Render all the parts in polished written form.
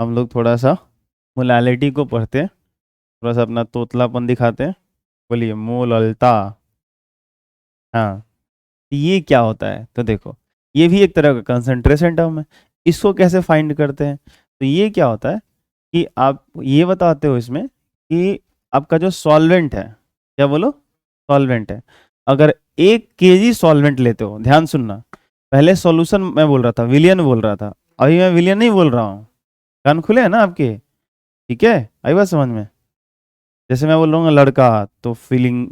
हम लोग थोड़ा सा मोलालिटी को पढ़ते हैं, थोड़ा सा अपना तोतलापन दिखाते हैं। बोलिए मोललता। हाँ, ये क्या होता है? तो देखो, ये भी एक तरह का कंसंट्रेशन टर्म है। इसको कैसे फाइंड करते हैं? तो ये क्या होता है कि आप ये बताते हो इसमें कि आपका जो सॉल्वेंट है, क्या बोलो, सॉल्वेंट है। अगर 1 kg सॉल्वेंट लेते हो, ध्यान सुनना, पहले सॉल्यूशन मैं बोल रहा था, विलियन बोल रहा था, अभी मैं विलियन नहीं बोल रहा हूँ। कान खुले हैं ना आपके? ठीक है, आई बात समझ में? जैसे मैं बोल रहा हूँ लड़का, तो फीलिंग,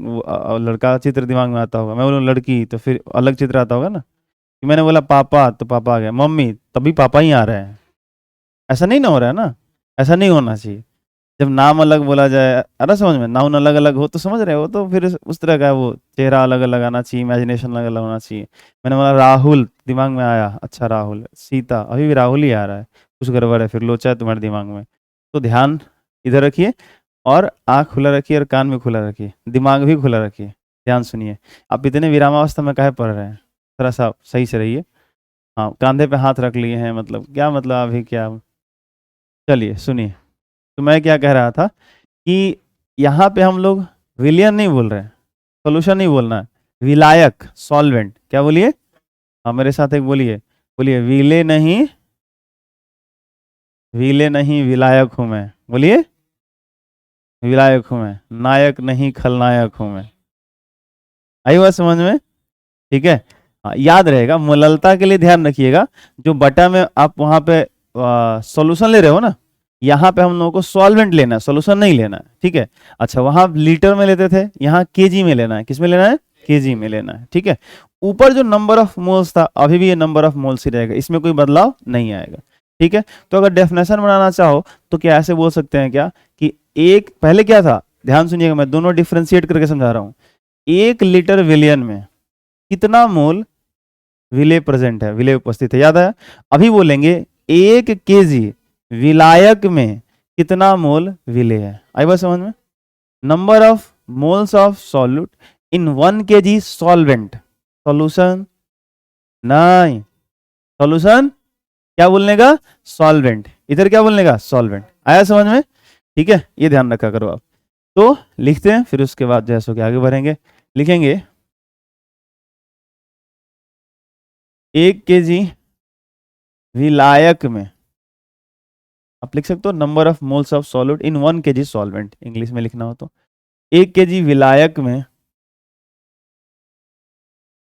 लड़का का चित्र दिमाग में आता होगा। मैं बोलूँ लड़की तो फिर अलग चित्र आता होगा ना। कि मैंने बोला पापा तो पापा आ गया, मम्मी तभी पापा ही आ रहे हैं। ऐसा नहीं ना हो रहा है ना? ऐसा नहीं होना चाहिए। जब नाम अलग बोला जाए, अरे समझ में, नाउन अलग अलग हो तो समझ रहे हो, तो फिर उस तरह का है वो, चेहरा अलग अलग आना चाहिए, इमेजिनेशन अलग अलग होना चाहिए। मैंने बोला राहुल, दिमाग में आया, अच्छा राहुल। सीता, अभी भी राहुल ही आ रहा है, कुछ गड़बड़ है, फिर लोचा है तुम्हारे दिमाग में। तो ध्यान इधर रखिए, और आँख खुला रखिए और कान भी खुला रखिए, दिमाग भी खुला रखिए। ध्यान सुनिए। आप इतने विरामावस्था में काहे पढ़ रहे हैं? थोड़ा सा सही से रहिए। हाँ, कंधे पे हाथ रख लिए हैं, मतलब क्या मतलब अभी क्या? चलिए सुनिए। तो मैं क्या कह रहा था कि यहाँ पे हम लोग विलियन नहीं बोल रहे हैं, सोल्यूशन नहीं बोलना है, विलायक, सॉल्वेंट। क्या बोलिए? हाँ, मेरे साथ एक बोलिए, बोलिए विले नहीं विलायक हूं मैं। बोलिए विलायक हूं मैं, नायक नहीं खलनायक हूं मैं। आई बात समझ में? ठीक है। हाँ, याद रहेगा, मुललता के लिए ध्यान रखिएगा। जो बटा में आप वहां पे सॉल्यूशन ले रहे हो ना, यहाँ पे हम लोगों को सॉल्वेंट लेना है, सॉल्यूशन नहीं लेना है। ठीक है। अच्छा, वहां लीटर में लेते थे, यहाँ केजी में लेना है। किस में लेना है? केजी में लेना है। ठीक है। ऊपर जो नंबर ऑफ मोल्स था, अभी भी ये नंबर ऑफ मोल्स ही रहेगा, इसमें कोई बदलाव नहीं आएगा। ठीक है। तो अगर डेफिनेशन बनाना चाहो तो क्या ऐसे बोल सकते हैं क्या कि एक, पहले क्या था, ध्यान सुनिएगा, मैं दोनों डिफ्रेंशिएट करके समझा रहा हूँ। 1 लीटर विलियन में कितना मोल विलेय प्रेजेंट है, विलेय उपस्थित है, याद है? अभी बोलेंगे 1 kg विलायक में कितना मोल विलेय है। आई बात समझ में? Number of moles of solute in 1 kg solvent. Solution नहीं, सॉल्यूशन क्या बोलने का? सॉल्वेंट। इधर क्या बोलने का? सॉल्वेंट। आया समझ में? ठीक है, ये ध्यान रखा करो आप। तो लिखते हैं, फिर उसके बाद जैसो कि आगे बढ़ेंगे। लिखेंगे 1 kg विलायक में, आप लिख सकते हो number of moles of solute in 1 kg solvent, English में लिखना हो तो। 1 kg विलायक में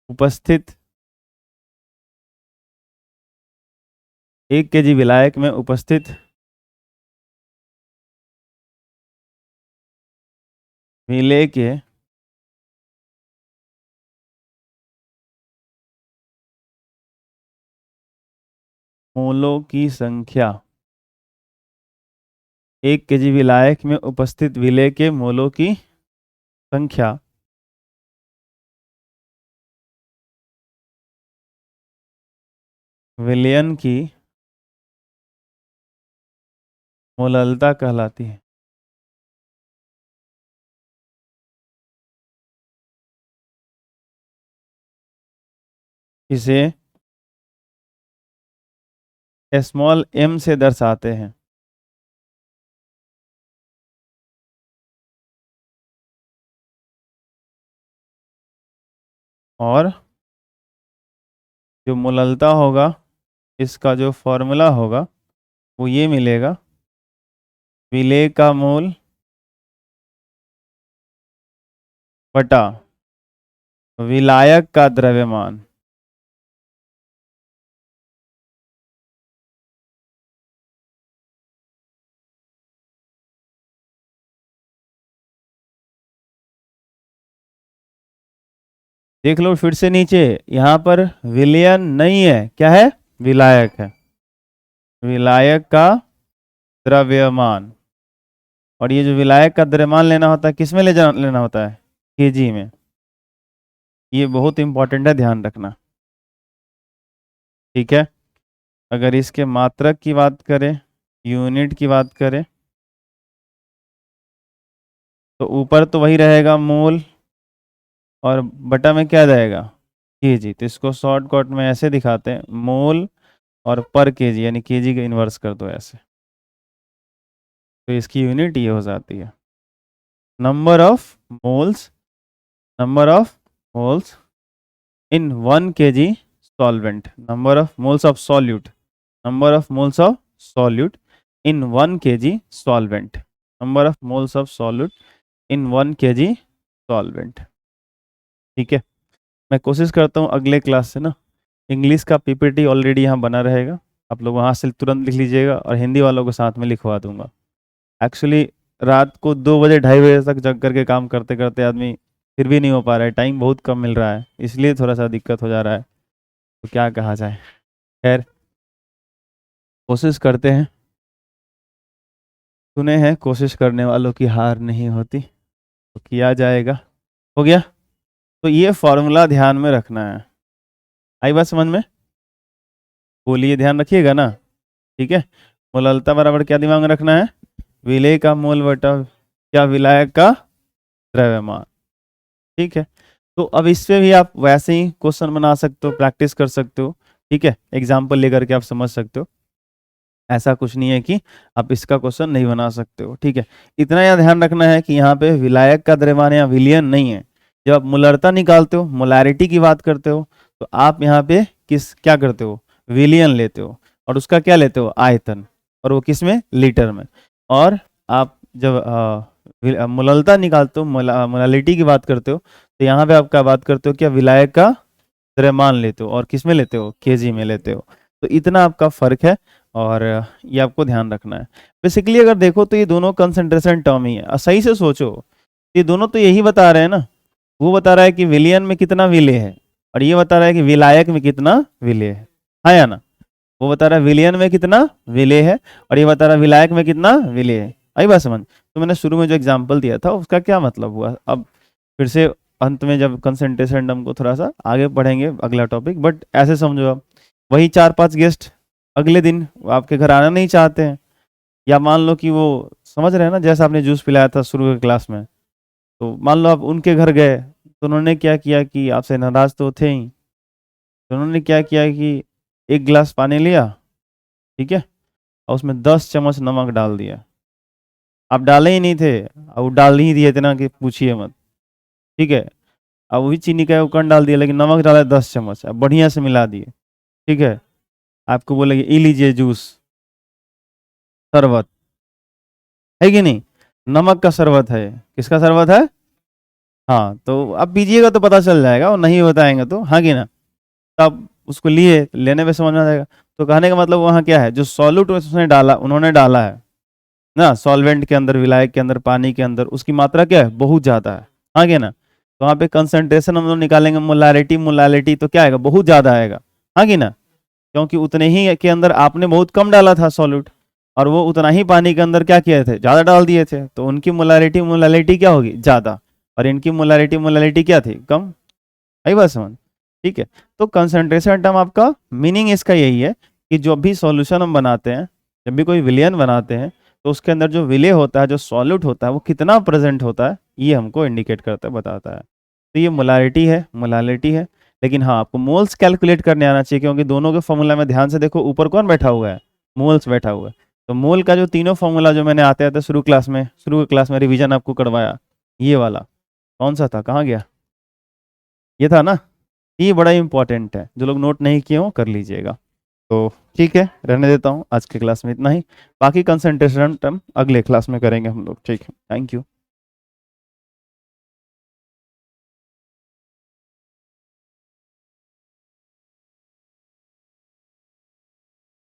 उपस्थित, 1 kg विलायक में उपस्थित विलेय के मोलों की संख्या, 1 kg विलायक में उपस्थित विलेय के मोलों की संख्या विलयन की मोललता कहलाती है। इसे स्मॉल m से दर्शाते हैं। और जो मोललता होगा, इसका जो फॉर्मूला होगा वो ये मिलेगा, विलेय का मोल बटा विलायक का द्रव्यमान। देख लो फिर से नीचे, यहाँ पर विलयन नहीं है, क्या है? विलायक है। विलायक का द्रव्यमान। और ये जो विलायक का द्रव्यमान लेना होता है, किस में लेना होता है? केजी में। ये बहुत इंपॉर्टेंट है, ध्यान रखना। ठीक है। अगर इसके मात्रक की बात करें, यूनिट की बात करें, तो ऊपर तो वही रहेगा मोल, और बटा में क्या जाएगा? केजी। तो इसको शॉर्टकट में ऐसे दिखाते हैं, मोल और पर केजी, यानी केजी का इन्वर्स कर दो ऐसे। तो इसकी यूनिट ये हो जाती है number of moles in 1 kg solvent, number of moles of solute in 1 kg solvent, number of moles of solute in 1 kg solvent। ठीक है, मैं कोशिश करता हूँ अगले क्लास से ना इंग्लिश का पीपीटी ऑलरेडी यहाँ बना रहेगा, आप लोग वहाँ से तुरंत लिख लीजिएगा और हिंदी वालों को साथ में लिखवा दूंगा। एक्चुअली रात को 2 बजे 2:30 बजे तक जग करके काम करते करते आदमी फिर भी नहीं हो पा रहा है, टाइम बहुत कम मिल रहा है, इसलिए थोड़ा सा दिक्कत हो जा रहा है, तो क्या कहा जाए। खैर कोशिश करते हैं, सुने हैं कोशिश करने वालों की हार नहीं होती, तो किया जाएगा। हो गया, तो ये फॉर्मूला ध्यान में रखना है, आई बात समझ में? बोलिए, ध्यान रखिएगा ना, ठीक है। मोललता बराबर क्या दिमाग में रखना है, विलेय का मोल बटा क्या विलायक का द्रव्यमान, ठीक है। तो अब इससे भी आप वैसे ही क्वेश्चन बना सकते हो, प्रैक्टिस कर सकते हो, ठीक है, एग्जाम्पल लेकर के आप समझ सकते हो, ऐसा कुछ नहीं है कि आप इसका क्वेश्चन नहीं बना सकते हो, ठीक है। इतना यह ध्यान रखना है कि यहाँ पे विलायक का द्रव्यमान या विलयन नहीं है। जब आप मोलरता निकालते हो, मोलैरिटी की बात करते हो, तो आप यहाँ पे क्या करते हो, विलयन लेते हो और उसका क्या लेते हो, आयतन, और वो किस में, लीटर में। और आप जब मोललता निकालते हो, मोलालिटी की बात करते हो, तो यहाँ पे आप क्या बात करते हो, क्या विलायक का द्रव्यमान लेते हो और किस में लेते हो, केजी में लेते हो। तो इतना आपका फर्क है और ये आपको ध्यान रखना है। बेसिकली अगर देखो तो ये दोनों कंसंट्रेशन टर्म ही है, और सही से सोचो, ये दोनों तो यही बता रहे हैं ना, वो बता रहा है कि विलयन में कितना विलेय है और ये बता रहा है कि विलायक में कितना विलेय है, हाँ या ना? वो बता रहा है विलयन में कितना विलेय है और ये बता रहा है विलायक में कितना विलेय है, आई बात समझ? तो मैंने शुरू में जो एग्जाम्पल दिया था उसका क्या मतलब हुआ, अब फिर से अंत में जब कंसंट्रेशन टर्म को थोड़ा सा आगे बढ़ेंगे अगला टॉपिक, बट ऐसे समझो आप, वही 4-5 गेस्ट अगले दिन आपके घर आना नहीं चाहते हैं, या मान लो कि वो समझ रहे हैं ना, जैसा आपने जूस पिलाया था शुरू के क्लास में, तो मान लो आप उनके घर गए तो उन्होंने क्या किया कि आपसे नाराज तो थे ही, तो उन्होंने क्या किया कि 1 गिलास पानी लिया, ठीक है, और उसमें 10 चम्मच नमक डाल दिया। आप डाले ही नहीं थे, अब डाल ही दिए थे ना कि पूछिए मत, ठीक है। अब वही चीनी का उकन डाल दिया, लेकिन नमक डाला 10 चम्मच, अब बढ़िया से मिला दिए, ठीक है। आपको बोलेंगे ई लीजिए जूस, शरबत है कि नहीं, नमक का शरबत है, किसका शरबत है, हाँ, तो अब पीजिएगा तो पता चल जाएगा, और नहीं बताएंगे तो, हाँ कि ना, तब उसको लिए लेने में समझ में आ जाएगा। तो कहने का मतलब वहाँ क्या है, जो सॉल्यूट उसने डाला, उन्होंने डाला है ना, सॉल्वेंट के अंदर, विलायक के अंदर, पानी के अंदर, उसकी मात्रा क्या है, बहुत ज़्यादा है, हाँ कि ना। तो वहाँ पे कंसंट्रेशन हम लोग निकालेंगे, मोलालिटी तो क्या आएगा, बहुत ज़्यादा आएगा, हाँ कि ना, क्योंकि उतने ही के अंदर आपने बहुत कम डाला था सॉल्यूट, और वो उतना ही पानी के अंदर क्या किए थे, ज़्यादा डाल दिए थे, तो उनकी मोलालिटी क्या होगी, ज़्यादा, और इनकी मोलालिटी क्या थी, कम, आई बात समझ? ठीक है, तो कंसंट्रेशन टर्म आपका मीनिंग इसका यही है कि जो भी सॉल्यूशन हम बनाते हैं, जब भी कोई विलयन बनाते हैं, तो उसके अंदर जो विलेय होता है, जो सॉल्यूट होता है, वो कितना प्रेजेंट होता है, ये हमको इंडिकेट करता है, बताता है। तो ये मोलालिटी है, लेकिन हाँ आपको मोल्स कैलकुलेट करने आना चाहिए, क्योंकि दोनों के फॉर्मूला में ध्यान से देखो, ऊपर कौन बैठा हुआ है, मोल्स बैठा हुआ है। तो मोल का जो तीनों फॉर्मूला जो मैंने आते आते शुरू के क्लास में रिविजन आपको करवाया, ये वाला कौन सा था, कहाँ गया, ये था ना, ये बड़ा इंपॉर्टेंट है, जो लोग नोट नहीं किए हो कर लीजिएगा। तो ठीक है, रहने देता हूँ, आज के क्लास में इतना ही, बाकी कंसंट्रेशन टर्म अगले क्लास में करेंगे हम लोग, ठीक है, थैंक यू।